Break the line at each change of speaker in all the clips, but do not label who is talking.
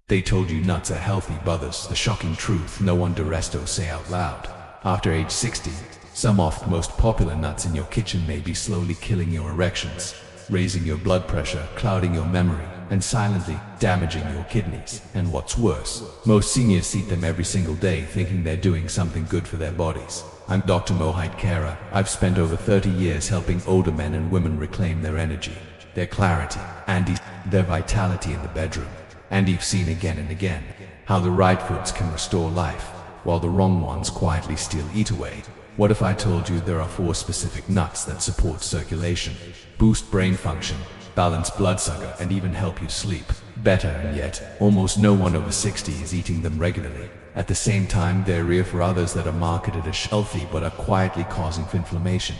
They told you nuts are healthy, brothers. The shocking truth no one to say out loud. After age 60, some of most popular nuts in your kitchen may be slowly killing your erections, raising your blood pressure, clouding your memory, and silently damaging your kidneys. And what's worse, most seniors eat them every single day thinking they're doing something good for their bodies. I'm Dr. Mohit Kara. I've spent over 30 years helping older men and women reclaim their energy, their clarity, and their vitality in the bedroom. And you've seen again and again how the right foods can restore life, while the wrong ones quietly eat away. What if I told you there are 4 specific nuts that support circulation, boost brain function, balance blood sugar, and even help you sleep better? And yet, almost no one over 60 is eating them regularly. At the same time, they're rare for others that are marketed as healthy but are quietly causing inflammation,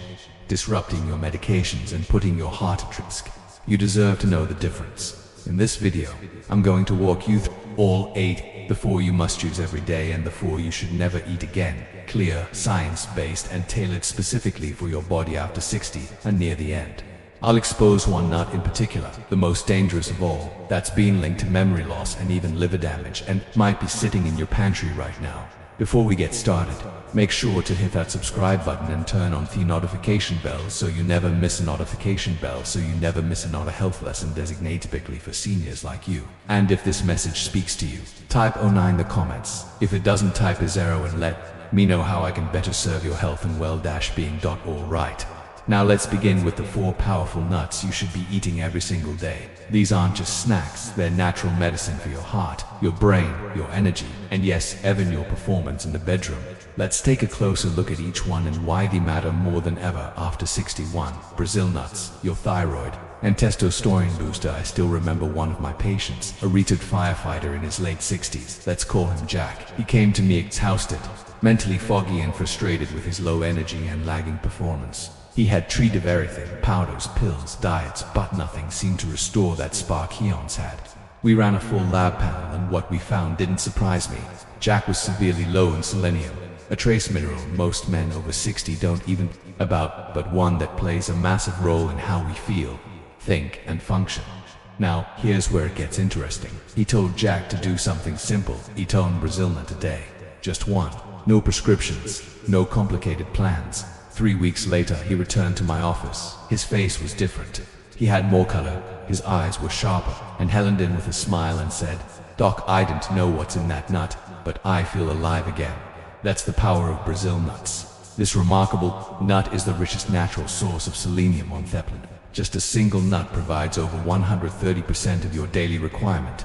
disrupting your medications, and putting your heart at risk. You deserve to know the difference. In this video, I'm going to walk you through all 8, the 4 you must choose every day and the 4 you should never eat again. Clear, science-based, and tailored specifically for your body after 60 and near the end. I'll expose one nut in particular, the most dangerous of all, that's been linked to memory loss and even liver damage, and might be sitting in your pantry right now. Before we get started, make sure to hit that subscribe button and turn on the notification bell so you never miss a another health lesson designated typically for seniors like you. And if this message speaks to you, type 09 in the comments. If it doesn't, type a 0 and let me know how I can better serve your health and well-being. All right. Now let's begin with the 4 powerful nuts you should be eating every single day. These aren't just snacks, they're natural medicine for your heart, your brain, your energy, and yes, even your performance in the bedroom. Let's take a closer look at each one and why they matter more than ever after 61. Brazil nuts, your thyroid and testosterone booster. I still remember one of my patients, a retired firefighter in his late 60s. Let's call him Jack. He came to me exhausted, mentally foggy and frustrated with his low energy and lagging performance. He had tried everything, powders, pills, diets, but nothing seemed to restore that spark he once had. We ran a full lab panel and what we found didn't surprise me. Jack was severely low in selenium, a trace mineral most men over 60 don't even think about, but one that plays a massive role in how we feel, think, and function. Now, here's where it gets interesting. He told Jack to do something simple, eat one Brazil nut a day. Just one. No prescriptions, no complicated plans. 3 weeks later, he returned to my office. His face was different. He had more color, his eyes were sharper, and held in with a smile and said, "Doc, I didn't know what's in that nut, but I feel alive again." That's the power of Brazil nuts. This remarkable nut is the richest natural source of selenium on the planet. Just a single nut provides over 130% of your daily requirement.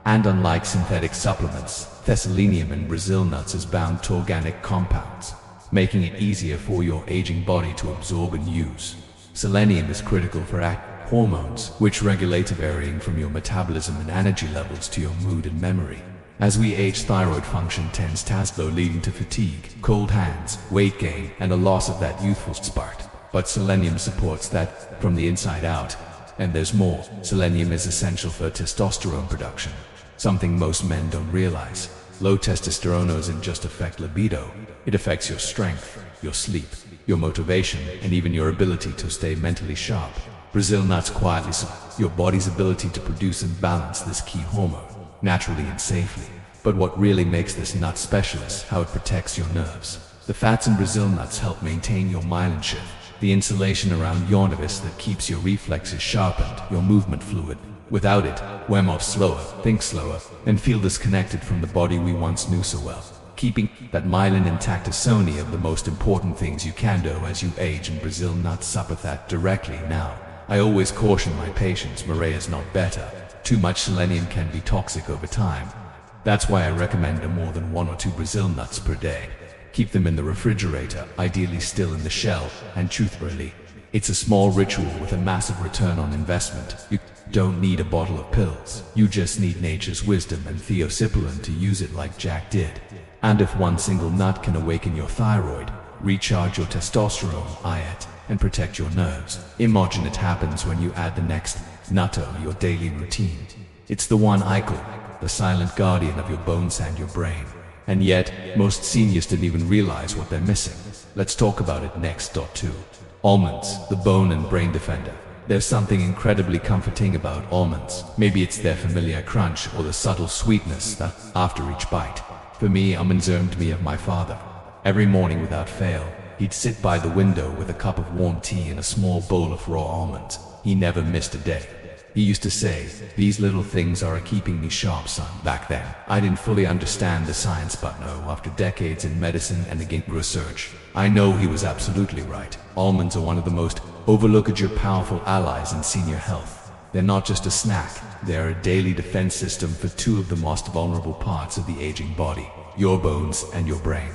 And unlike synthetic supplements, the selenium in Brazil nuts is bound to organic compounds, making it easier for your aging body to absorb and use. Selenium is critical for hormones, which regulate varying from your metabolism and energy levels to your mood and memory. As we age, thyroid function tends to slow, leading to fatigue, cold hands, weight gain, and a loss of that youthful spark. But selenium supports that from the inside out. And there's more. Selenium is essential for testosterone production, something most men don't realize. Low testosterone doesn't just affect libido, it affects your strength, your sleep, your motivation, and even your ability to stay mentally sharp. Brazil nuts quietly support your body's ability to produce and balance this key hormone, naturally and safely. But what really makes this nut special is how it protects your nerves. The fats in Brazil nuts help maintain your myelin shift, the insulation around your nerves that keeps your reflexes sharpened, your movement fluid. Without it, we're move slower, think slower, and feel disconnected from the body we once knew so well. Keeping that myelin intact is one of the most important things you can do as you age, and Brazil nuts support that directly. Now, I always caution my patients, Maria is not better. Too much selenium can be toxic over time. That's why I recommend no more than 1 or 2 Brazil nuts per day. Keep them in the refrigerator, ideally still in the shell, and truthfully, it's a small ritual with a massive return on investment. You don't need a bottle of pills. You just need nature's wisdom and theosipulin to use it like Jack did. And if one single nut can awaken your thyroid, recharge your testosterone, and protect your nerves, imagine it happens when you add the next nut to your daily routine. It's the one I call the silent guardian of your bones and your brain. And yet, most seniors didn't even realize what they're missing. Let's talk about it next. 2. Almonds, the bone and brain defender. There's something incredibly comforting about almonds. Maybe it's their familiar crunch or the subtle sweetness that, after each bite. For me, almonds remind me of my father. Every morning without fail, he'd sit by the window with a cup of warm tea and a small bowl of raw almonds. He never missed a day. He used to say, "These little things are keeping me sharp, son." Back then, I didn't fully understand the science, but now, after decades in medicine and again research, I know he was absolutely right. Almonds are one of the most overlooked yet powerful allies in senior health. They're not just a snack, they're a daily defense system for two of the most vulnerable parts of the aging body, your bones and your brain.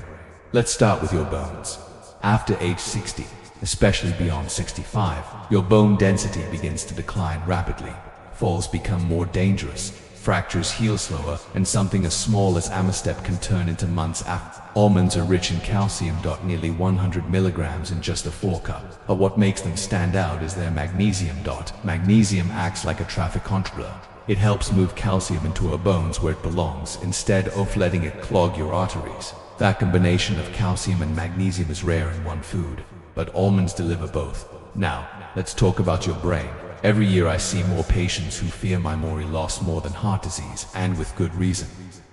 Let's start with your bones. After age 60, especially beyond 65, your bone density begins to decline rapidly. Falls become more dangerous, fractures heal slower, and something as small as a misstep can turn into months after. Almonds are rich in calcium, nearly 100 milligrams in just a 4-cup. But what makes them stand out is their magnesium. Magnesium acts like a traffic controller. It helps move calcium into our bones where it belongs, instead of letting it clog your arteries. That combination of calcium and magnesium is rare in one food, but almonds deliver both. Now, let's talk about your brain. Every year I see more patients who fear memory loss more than heart disease, and with good reason.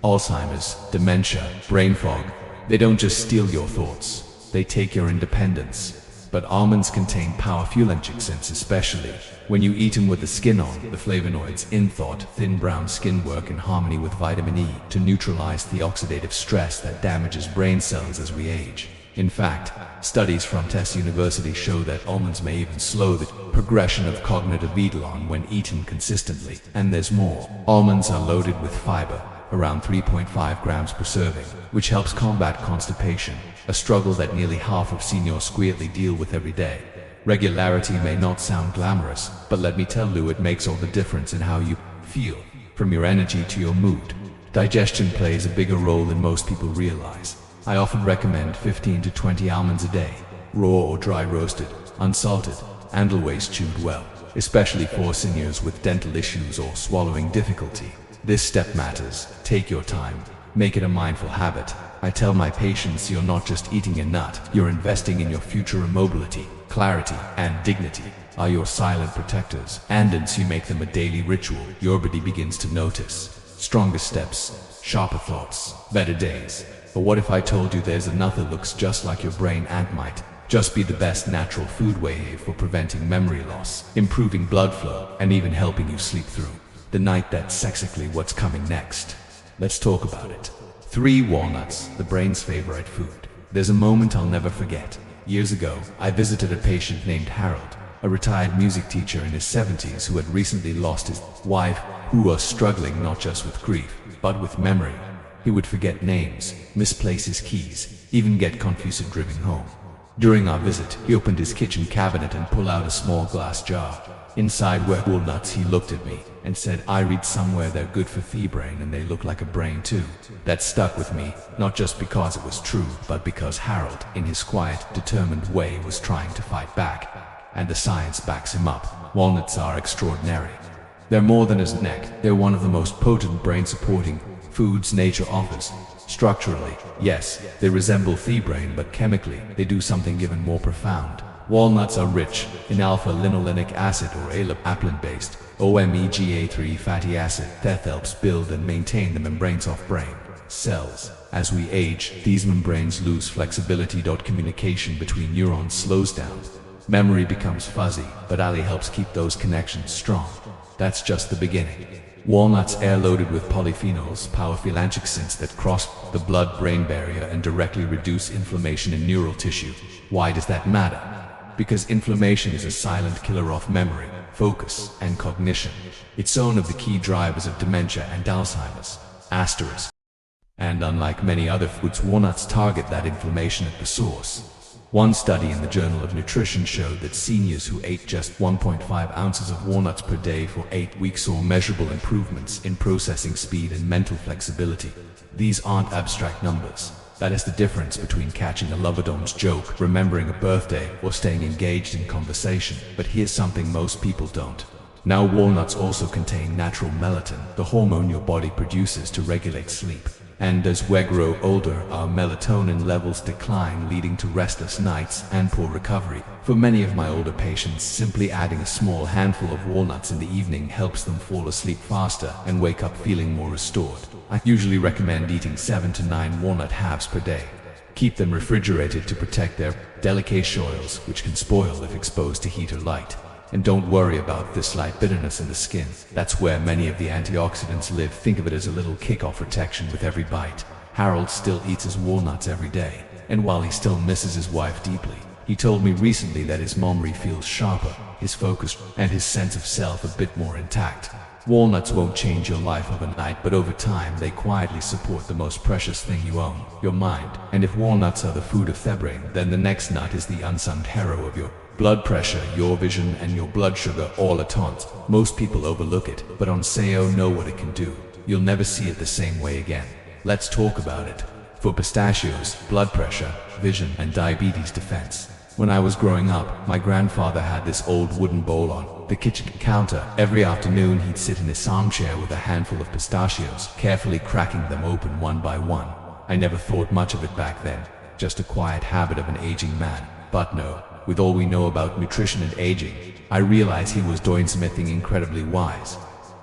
Alzheimer's, dementia, brain fog, they don't just steal your thoughts, they take your independence. But almonds contain powerful antioxidants, especially when you eat them with the skin on. The flavonoids in thin brown skin work in harmony with vitamin E to neutralize the oxidative stress that damages brain cells as we age. In fact, studies from Tufts University show that almonds may even slow the progression of cognitive decline when eaten consistently. And there's more. Almonds are loaded with fiber, around 3.5 grams per serving, which helps combat constipation, a struggle that nearly half of seniors squarely deal with every day. Regularity may not sound glamorous, but let me tell you, it makes all the difference in how you feel, from your energy to your mood. Digestion plays a bigger role than most people realize. I often recommend 15 to 20 almonds a day, raw or dry roasted, unsalted, and always chewed well, especially for seniors with dental issues or swallowing difficulty. This step matters. Take your time. Make it a mindful habit. I tell my patients, you're not just eating a nut, you're investing in your future. Mobility, clarity, and dignity are your silent protectors, and once you make them a daily ritual, your body begins to notice. Stronger steps, sharper thoughts, better days. But what if I told you there's another looks just like your brain and might just be the best natural food way for preventing memory loss, improving blood flow, and even helping you sleep through the night? That's exactly what's coming next. Let's talk about it. 3 walnuts, the brain's favorite food. There's a moment I'll never forget. Years ago, I visited a patient named Harold, a retired music teacher in his 70s who had recently lost his wife, who was struggling not just with grief, but with memory. He would forget names, misplace his keys, even get confused driving home. During our visit, he opened his kitchen cabinet and pulled out a small glass jar. Inside were walnuts. He looked at me and said, "I read somewhere they're good for the brain, and they look like a brain too." That stuck with me, not just because it was true, but because Harold, in his quiet, determined way, was trying to fight back. And the science backs him up. Walnuts are extraordinary. They're more than a snack. They're one of the most potent brain-supporting foods nature offers. Structurally, yes, they resemble the brain, but chemically, they do something even more profound. Walnuts are rich in alpha-linolenic acid, or apelin-based omega-3 fatty acid that helps build and maintain the membranes of brain cells. As we age, these membranes lose flexibility. Communication between neurons slows down. Memory becomes fuzzy, but Ali helps keep those connections strong. That's just the beginning. Walnuts are loaded with polyphenols, powerful antioxidants that cross the blood-brain barrier and directly reduce inflammation in neural tissue. Why does that matter? Because inflammation is a silent killer of memory, focus, and cognition. It's one of the key drivers of dementia and Alzheimer's. Asterisk. And unlike many other foods, walnuts target that inflammation at the source. One study in the Journal of Nutrition showed that seniors who ate just 1.5 ounces of walnuts per day for 8 weeks saw measurable improvements in processing speed and mental flexibility. These aren't abstract numbers. That is the difference between catching a Loverdom's joke, remembering a birthday, or staying engaged in conversation. But here's something most people don't. Now, walnuts also contain natural melatonin, the hormone your body produces to regulate sleep. And as we grow older, our melatonin levels decline, leading to restless nights and poor recovery. For many of my older patients, simply adding a small handful of walnuts in the evening helps them fall asleep faster and wake up feeling more restored. I usually recommend eating 7 to 9 walnut halves per day. Keep them refrigerated to protect their delicate oils, which can spoil if exposed to heat or light. And don't worry about this slight bitterness in the skin. That's where many of the antioxidants live. Think of it as a little kick-off protection with every bite. Harold still eats his walnuts every day, and while he still misses his wife deeply, he told me recently that his memory feels sharper, his focus and his sense of self a bit more intact. Walnuts won't change your life overnight, but over time they quietly support the most precious thing you own, your mind. And if walnuts are the food of the brain, then the next nut is the unsung hero of your blood pressure, your vision, and your blood sugar all at once. Most people overlook it, but on SEO know what it can do. You'll never see it the same way again. Let's talk about it. For pistachios, blood pressure, vision, and diabetes defense. When I was growing up, my grandfather had this old wooden bowl on the kitchen counter. Every afternoon he'd sit in his armchair with a handful of pistachios, carefully cracking them open one by one. I never thought much of it back then, just a quiet habit of an aging man. But no, with all we know about nutrition and aging, I realized he was doing something incredibly wise.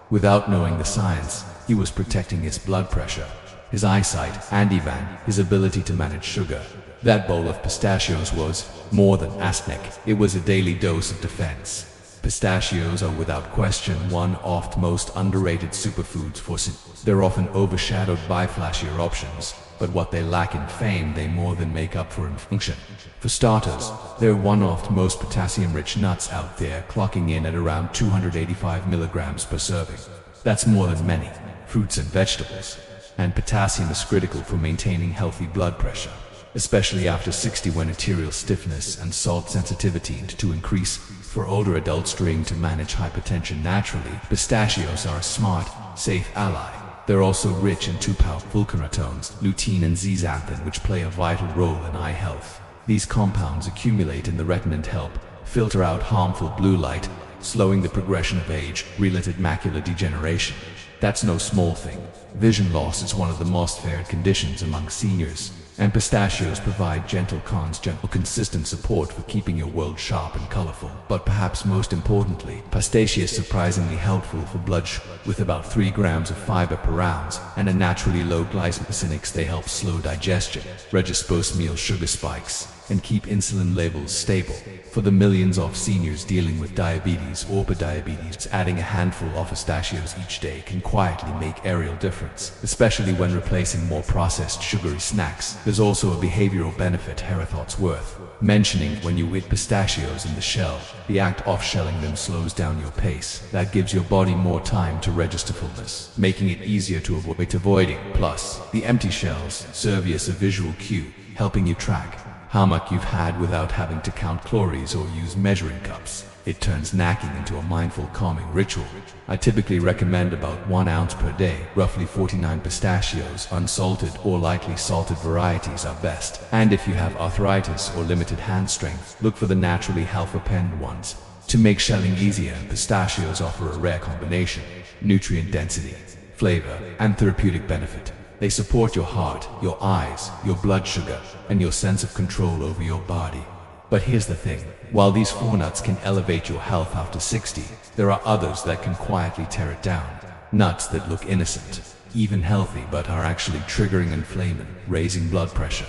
Without knowing the science, he was protecting his blood pressure, his eyesight, and even his ability to manage sugar. That bowl of pistachios was more than arsenic. It was a daily dose of defense. Pistachios are without question one of the most underrated superfoods for sin. They're often overshadowed by flashier options, but what they lack in fame, they more than make up for in function. For starters, they're one of the most potassium-rich nuts out there, clocking in at around 285 milligrams per serving. That's more than many fruits and vegetables. And potassium is critical for maintaining healthy blood pressure, especially after 60, when arterial stiffness and salt sensitivity tend to increase. For older adults trying to manage hypertension naturally, pistachios are a smart, safe ally. They're also rich in two powerful carotenes, lutein and zeaxanthin, which play a vital role in eye health. These compounds accumulate in the retina and help filter out harmful blue light, slowing the progression of age-related macular degeneration. That's no small thing. Vision loss is one of the most feared conditions among seniors, and pistachios provide gentle, consistent support for keeping your world sharp and colorful. But perhaps most importantly, pistachio is surprisingly helpful for blood sugar. With about 3 grams of fiber per ounce and a naturally low glycemic, they help slow digestion, reduce post-meal sugar spikes, and keep insulin levels stable. For the millions of seniors dealing with diabetes or prediabetes, adding a handful of pistachios each day can quietly make a real difference, especially when replacing more processed sugary snacks. There's also a behavioral benefit here thought's worth mentioning. When you eat pistachios in the shell, the act of shelling them slows down your pace. That gives your body more time to register fullness, making it easier to avoid avoiding. Plus, the empty shells serve as a visual cue, helping you track how much you've had without having to count calories or use measuring cups. It turns snacking into a mindful, calming ritual. I typically recommend about 1 ounce per day. Roughly 49 pistachios, unsalted or lightly salted varieties are best. And if you have arthritis or limited hand strength, look for the naturally health-dependent ones. To make shelling easier, pistachios offer a rare combination: nutrient density, flavor, and therapeutic benefit. They support your heart, your eyes, your blood sugar, and your sense of control over your body. But here's the thing, while these 4 nuts can elevate your health after 60, there are others that can quietly tear it down. Nuts that look innocent, even healthy, but are actually triggering inflammation, raising blood pressure,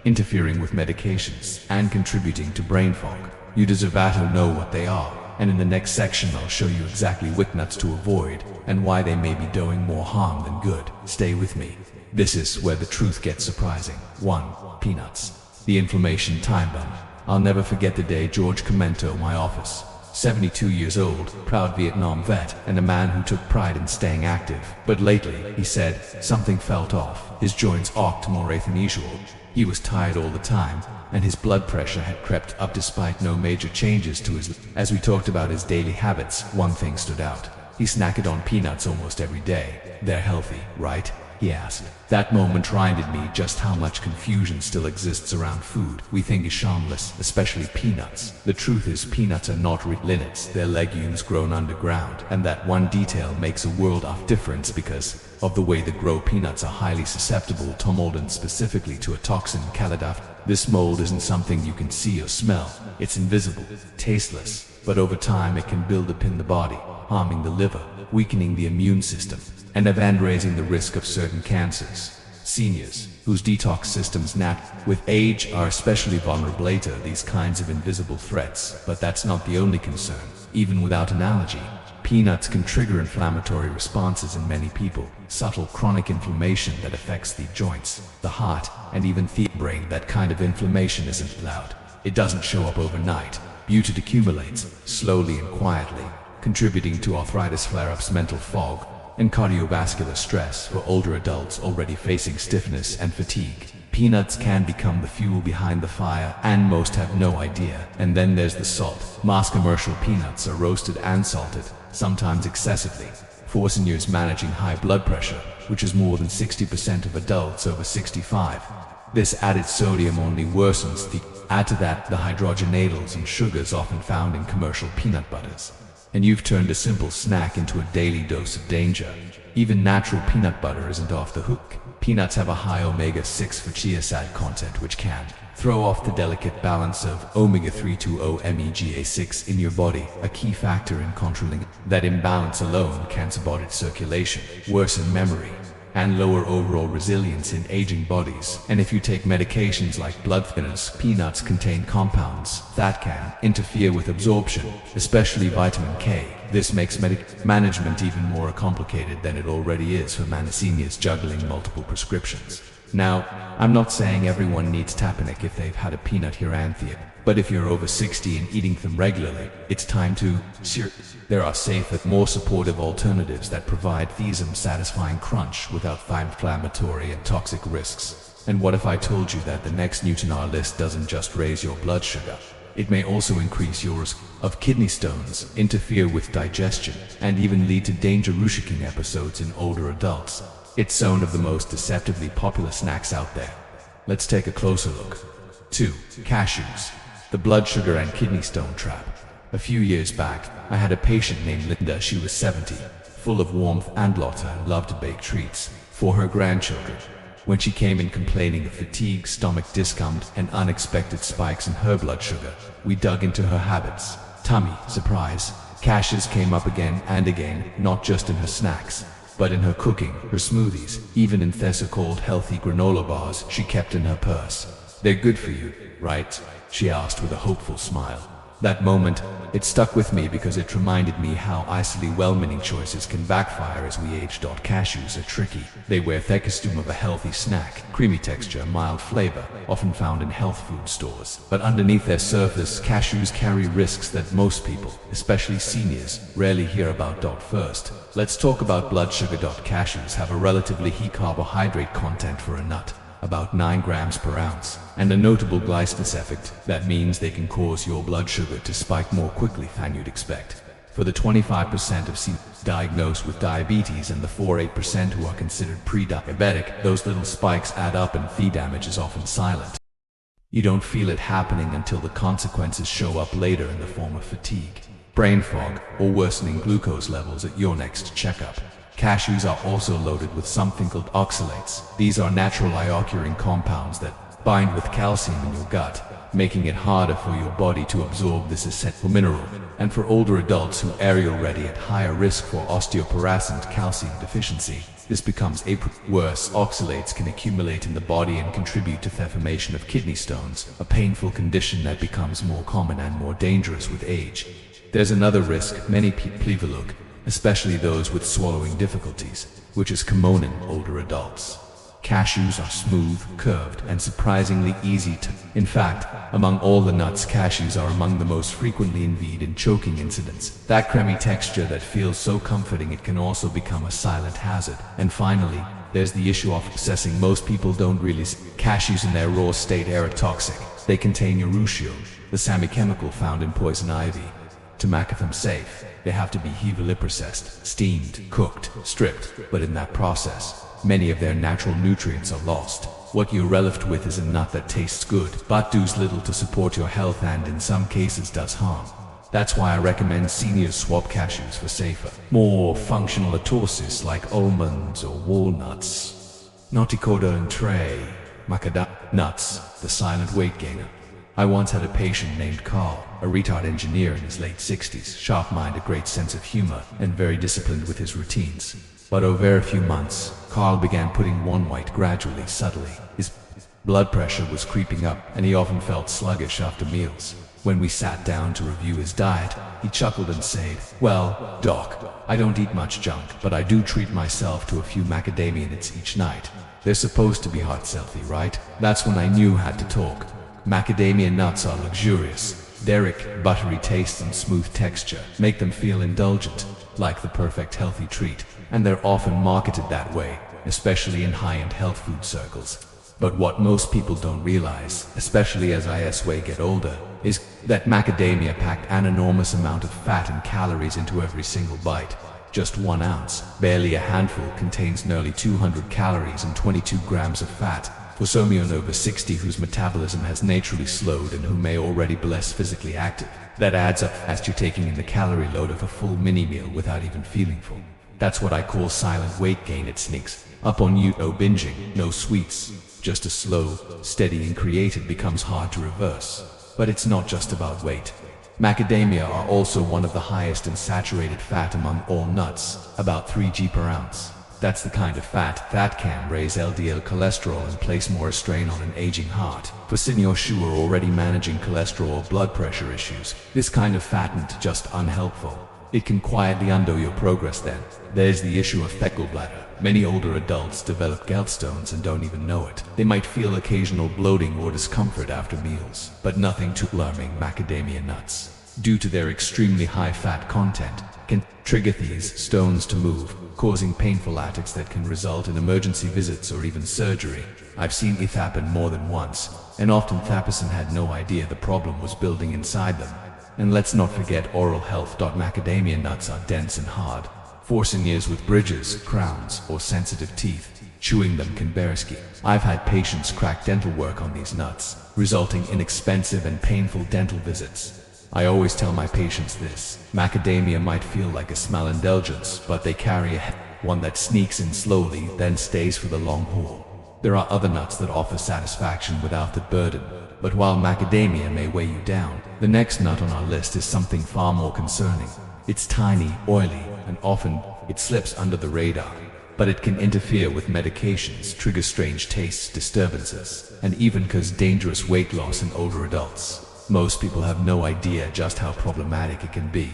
interfering with medications, and contributing to brain fog. You deserve to know what they are, and in the next section I'll show you exactly which nuts to avoid and why they may be doing more harm than good. Stay with me. This is where the truth gets surprising. 1. Peanuts. The inflammation time bomb. I'll never forget the day George came into my office. 72 years old, proud Vietnam vet, and a man who took pride in staying active. But lately, he said, something felt off. His joints ached more than usual. He was tired all the time, and his blood pressure had crept up despite no major changes to his. As we talked about his daily habits, one thing stood out. He snacked on peanuts almost every day. They're healthy, right? he asked. That moment reminded me just how much confusion still exists around food we think is harmless, especially peanuts. The truth is, peanuts are not linnets, they're legumes grown underground, and that one detail makes a world of difference because of the way they grow. Peanuts are highly susceptible to mold, and specifically to a toxin, calidaf. This mold isn't something you can see or smell. It's invisible, tasteless, but over time it can build up in the body, harming the liver, weakening the immune system, and raising the risk of certain cancers. Seniors, whose detox systems with age are especially vulnerable to these kinds of invisible threats. But that's not the only concern. Even without analogy, peanuts can trigger inflammatory responses in many people. Subtle chronic inflammation that affects the joints, the heart, and even the brain. That kind of inflammation isn't loud. It doesn't show up overnight. It accumulates, slowly and quietly, contributing to arthritis flare-ups, mental fog, and cardiovascular stress for older adults already facing stiffness and fatigue. Peanuts can become the fuel behind the fire, and most have no idea. And then there's the salt. Mass commercial peanuts are roasted and salted, sometimes excessively, for seniors managing high blood pressure, which is more than 60% of adults over 65. This added sodium only worsens the. Add to that the hydrogenates and sugars often found in commercial peanut butters, and you've turned a simple snack into a daily dose of danger. Even natural peanut butter isn't off the hook. Peanuts have a high omega-6 for chia seed content, which can throw off the delicate balance of omega-3 to omega-6 in your body, a key factor in controlling that imbalance. Alone can sabotage circulation, worsen memory, and lower overall resilience in aging bodies. And if you take medications like blood thinners, peanuts contain compounds that can interfere with absorption, especially vitamin K. This makes management even more complicated than it already is for seniors juggling multiple prescriptions. Now, I'm not saying everyone needs Tapanic if they've had a peanut Heranthia, but if you're over 60 and eating them regularly, it's time to. There are safer, more supportive alternatives that provide satisfying crunch without inflammatory and toxic risks. And what if I told you that the next newt on our list doesn't just raise your blood sugar? It may also increase your risk of kidney stones, interfere with digestion, and even lead to danger-shaking episodes in older adults. It's one of the most deceptively popular snacks out there. Let's take a closer look. 2. Cashews. The blood sugar and kidney stone trap. A few years back, I had a patient named Linda. She was 70, full of warmth and laughter, and loved to bake treats for her grandchildren. When she came in complaining of fatigue, stomach discomfort, and unexpected spikes in her blood sugar, we dug into her habits. Tummy, surprise, cashews came up again and again, not just in her snacks, but in her cooking, her smoothies, even in the so-called healthy granola bars she kept in her purse. They're good for you, right? She asked with a hopeful smile. That moment, it stuck with me because it reminded me how easily well-meaning choices can backfire as we age. Cashews are tricky. They wear the costume of a healthy snack, creamy texture, mild flavor, often found in health food stores. But underneath their surface, cashews carry risks that most people, especially seniors, rarely hear about. First, let's talk about blood sugar. Cashews have a relatively high carbohydrate content for a nut, about 9 grams per ounce, and a notable glycemic effect. That means they can cause your blood sugar to spike more quickly than you'd expect. For the 25% of seniors diagnosed with diabetes and the 4-8% who are considered pre-diabetic, those little spikes add up, and the damage is often silent. You don't feel it happening until the consequences show up later in the form of fatigue, brain fog, or worsening glucose levels at your next checkup. Cashews are also loaded with something called oxalates. These are natural eye-occurring compounds that bind with calcium in your gut, making it harder for your body to absorb this essential mineral. And for older adults who are already at higher risk for osteoporosis and calcium deficiency, this becomes worse. Oxalates can accumulate in the body and contribute to the formation of kidney stones, a painful condition that becomes more common and more dangerous with age. There's another risk many people overlook, especially those with swallowing difficulties, which is common in older adults. Cashews are smooth, curved, and surprisingly easy to. In fact, among all the nuts, cashews are among the most frequently involved in choking incidents. That creamy texture that feels so comforting, it can also become a silent hazard. And finally, there's the issue of processing. Most people don't really see cashews in their raw state are toxic. They contain urushiol, the same chemical found in poison ivy. To make them safe, they have to be heavily processed, steamed, cooked, stripped, but in that process, many of their natural nutrients are lost. What you're left with is a nut that tastes good, but does little to support your health and in some cases does harm. That's why I recommend seniors swap cashews for safer, more functional atosis like almonds or walnuts. Noticoda and tray, macadamia nuts, the silent weight gainer. I once had a patient named Carl, a retard engineer in his late 60s, sharp mind, a great sense of humor, and very disciplined with his routines. But over a few months, Carl began putting on weight gradually, subtly. His blood pressure was creeping up, and he often felt sluggish after meals. When we sat down to review his diet, he chuckled and said, "Well, doc, I don't eat much junk, but I do treat myself to a few macadamia nuts each night. They're supposed to be heart-healthy, right?" That's when I knew how to talk. Macadamia nuts are luxurious. Their rich, buttery taste and smooth texture make them feel indulgent, like the perfect healthy treat, and they're often marketed that way, especially in high-end health food circles. But what most people don't realize, especially as we get older, is that macadamia pack an enormous amount of fat and calories into every single bite. Just 1 ounce, barely a handful, contains nearly 200 calories and 22 grams of fat. For someone over 60 whose metabolism has naturally slowed and who may already be less physically active, that adds up fast. You're taking in the calorie load of a full mini-meal without even feeling full. That's what I call silent weight gain. It sneaks up on you. No binging, no sweets, just a slow, steady increase. It becomes hard to reverse. But it's not just about weight. Macadamia are also one of the highest in saturated fat among all nuts, about 3 g per ounce. That's the kind of fat that can raise LDL cholesterol and place more strain on an aging heart. For seniors who are already managing cholesterol or blood pressure issues, this kind of fat isn't just unhelpful. It can quietly undo your progress. Then there's the issue of fecal bladder. Many older adults develop gallstones and don't even know it. They might feel occasional bloating or discomfort after meals, but nothing too alarming. Macadamia nuts, due to their extremely high fat content, can trigger these stones to move, causing painful attacks that can result in emergency visits or even surgery. I've seen it happen more than once, and often the person had no idea the problem was building inside them. And let's not forget oral health. Macadamia nuts are dense and hard. For seniors with bridges, crowns, or sensitive teeth, chewing them can be risky. I've had patients crack dental work on these nuts, resulting in expensive and painful dental visits. I always tell my patients this: macadamia might feel like a small indulgence, but they carry a one that sneaks in slowly, then stays for the long haul. There are other nuts that offer satisfaction without the burden, but while macadamia may weigh you down, the next nut on our list is something far more concerning. It's tiny, oily, and often it slips under the radar, but it can interfere with medications, trigger strange taste disturbances, and even cause dangerous weight loss in older adults. Most people have no idea just how problematic it can be.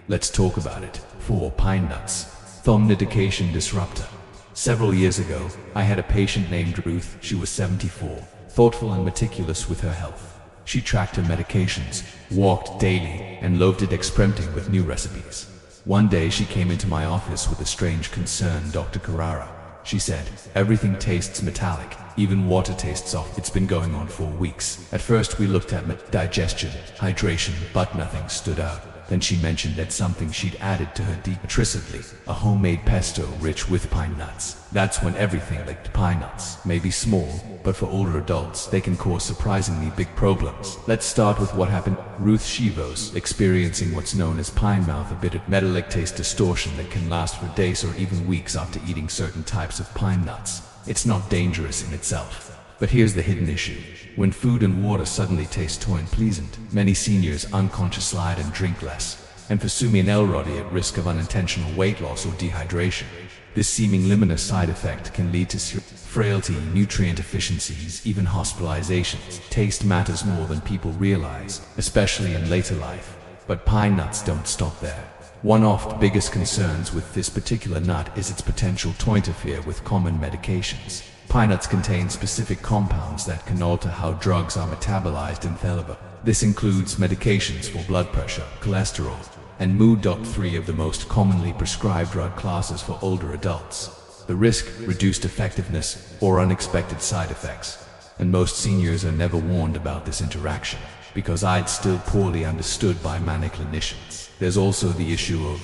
Let's talk about it. 4. Pine nuts. Thermoregulation disruptor. Several years ago, I had a patient named Ruth. She was 74, thoughtful and meticulous with her health. She tracked her medications, walked daily, and loathed experimenting with new recipes. One day she came into my office with a strange concern. "Dr. Carrara," she said, "everything tastes metallic. Even water tastes off. It's been going on for weeks." At first we looked at digestion, hydration, but nothing stood out. Then she mentioned that something she'd added to her diet recently, a homemade pesto rich with pine nuts. That's when everything clicked. Pine nuts may be small, but for older adults they can cause surprisingly big problems. Let's start with what happened. Ruth Shivos experiencing what's known as pine mouth, a bit of metallic taste distortion that can last for days or even weeks after eating certain types of pine nuts. It's not dangerous in itself, but here's the hidden issue. When food and water suddenly taste too unpleasant, many seniors unconsciously slide and drink less, and for Sumi and Elrodie at risk of unintentional weight loss or dehydration. This seeming luminous side effect can lead to frailty, nutrient deficiencies, even hospitalizations. Taste matters more than people realize, especially in later life. But pine nuts don't stop there. One of the biggest concerns with this particular nut is its potential to interfere with common medications. Pine nuts contain specific compounds that can alter how drugs are metabolized in the liver. This includes medications for blood pressure, cholesterol, and mood. 3 of the most commonly prescribed drug classes for older adults. The risk, reduced effectiveness, or unexpected side effects. And most seniors are never warned about this interaction, because it's still poorly understood by many clinicians. There's also the issue of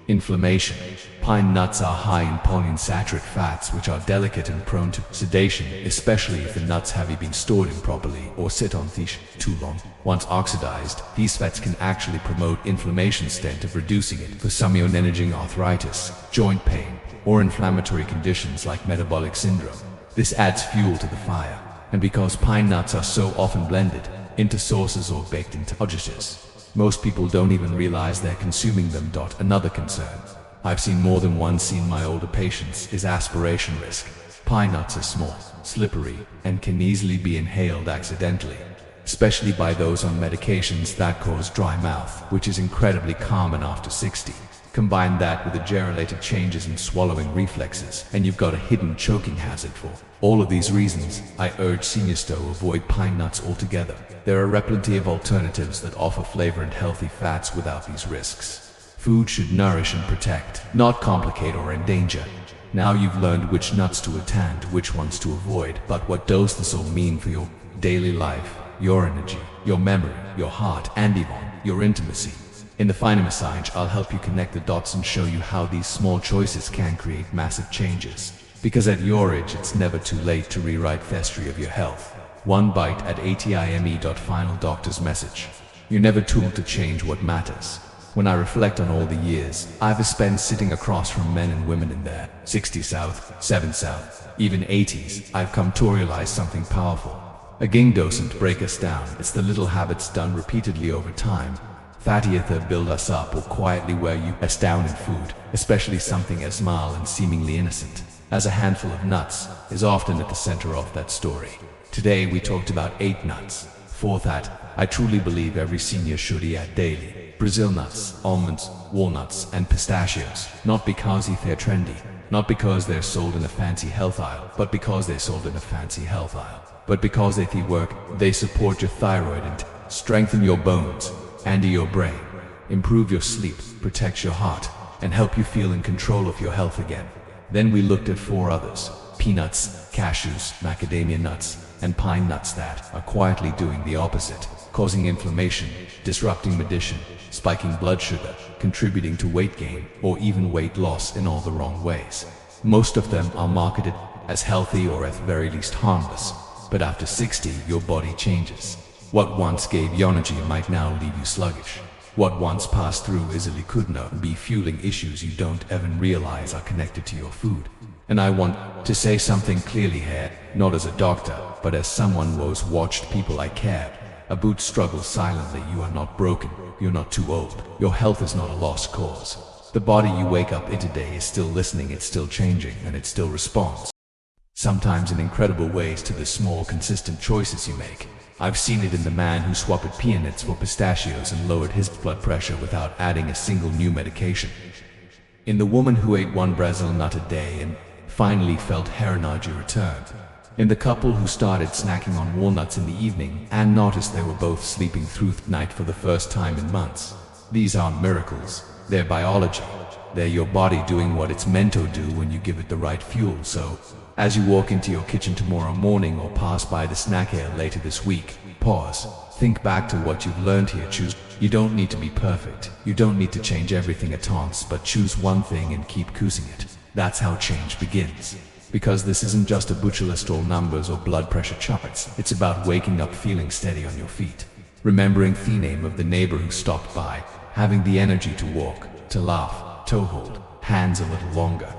Inflammation. Pine nuts are high in polyunsaturated fats, which are delicate and prone to sedation, especially if the nuts have been stored improperly or sit on fish too long. Once oxidized, these fats can actually promote inflammation instead of reducing it. For some managing arthritis, joint pain, or inflammatory conditions like metabolic syndrome, this adds fuel to the fire. And because pine nuts are so often blended into sauces or baked into dishes, most people don't even realize they're consuming them. Another concern I've seen more than once in my older patients is aspiration risk. Pine nuts are small, slippery, and can easily be inhaled accidentally, especially by those on medications that cause dry mouth, which is incredibly common after 60. Combine that with the related changes in swallowing reflexes, and you've got a hidden choking hazard. For all of these reasons, I urge seniors to avoid pine nuts altogether. There are plenty of alternatives that offer flavor and healthy fats without these risks. Food should nourish and protect, not complicate or endanger. Now you've learned which nuts to attend, which ones to avoid, but what does this all mean for your daily life, your energy, your memory, your heart, and even your intimacy? In the final message, I'll help you connect the dots and show you how these small choices can create massive changes. Because at your age, it's never too late to rewrite the history of your health. One bite at ATIME. Final doctor's message. You're never too old to change what matters. When I reflect on all the years I've spent sitting across from men and women in their 60s South, 7 South, even 80s, I've come to realize something powerful. A ging doesn't break us down, it's the little habits done repeatedly over time that either build us up or quietly wear you us down. In food, especially something as small and seemingly innocent as a handful of nuts, is often at the center of that story. Today we talked about 8 nuts. For that, I truly believe every senior should eat daily. Brazil nuts, almonds, walnuts, and pistachios. Not because they're trendy, not because they're sold in a fancy health aisle, but because they're sold in a fancy health aisle. But because they work, they support your thyroid and strengthen your bones and your brain, improve your sleep, protect your heart, and help you feel in control of your health again. Then we looked at 4 others: peanuts, cashews, macadamia nuts, and pine nuts that are quietly doing the opposite, causing inflammation, disrupting digestion, spiking blood sugar, contributing to weight gain, or even weight loss in all the wrong ways. Most of them are marketed as healthy or at the very least harmless, but after 60 your body changes. What once gave you energy might now leave you sluggish. What once passed through easily could now be fueling issues you don't even realize are connected to your food. And I want to say something clearly here, not as a doctor, but as someone who's watched people I cared about struggle silently. You are not broken, you're not too old, your health is not a lost cause. The body you wake up in today is still listening, it's still changing, and it still responds. Sometimes in incredible ways to the small, consistent choices you make. I've seen it in the man who swapped peanuts for pistachios and lowered his blood pressure without adding a single new medication. In the woman who ate 1 Brazil nut a day and finally felt her energy return. In the couple who started snacking on walnuts in the evening and noticed they were both sleeping through the night for the first time in months. These aren't miracles, they're biology. They're your body doing what it's meant to do when you give it the right fuel. So, as you walk into your kitchen tomorrow morning or pass by the snack aisle later this week, pause, think back to what you've learned here. Choose. You don't need to be perfect, you don't need to change everything at once, but choose one thing and keep choosing it. That's how change begins. Because this isn't just a butcher list or numbers or blood pressure charts, it's about waking up feeling steady on your feet. Remembering the name of the neighbor who stopped by, having the energy to walk, to laugh, to hold hands a little longer.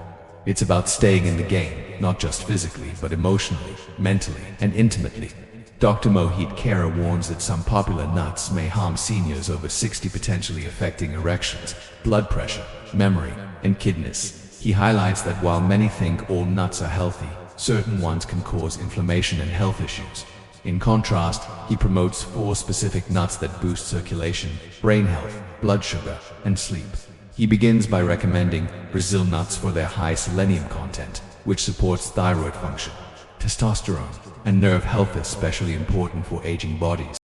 It's about staying in the game, not just physically, but emotionally, mentally, and intimately. Dr. Mohit Khera warns that some popular nuts may harm seniors over 60, potentially affecting erections, blood pressure, memory, and kidneys. He highlights that while many think all nuts are healthy, certain ones can cause inflammation and health issues. In contrast, he promotes 4 specific nuts that boost circulation, brain health, blood sugar, and sleep. He begins by recommending Brazil nuts for their high selenium content, which supports thyroid function, testosterone, and nerve health, especially important for aging bodies.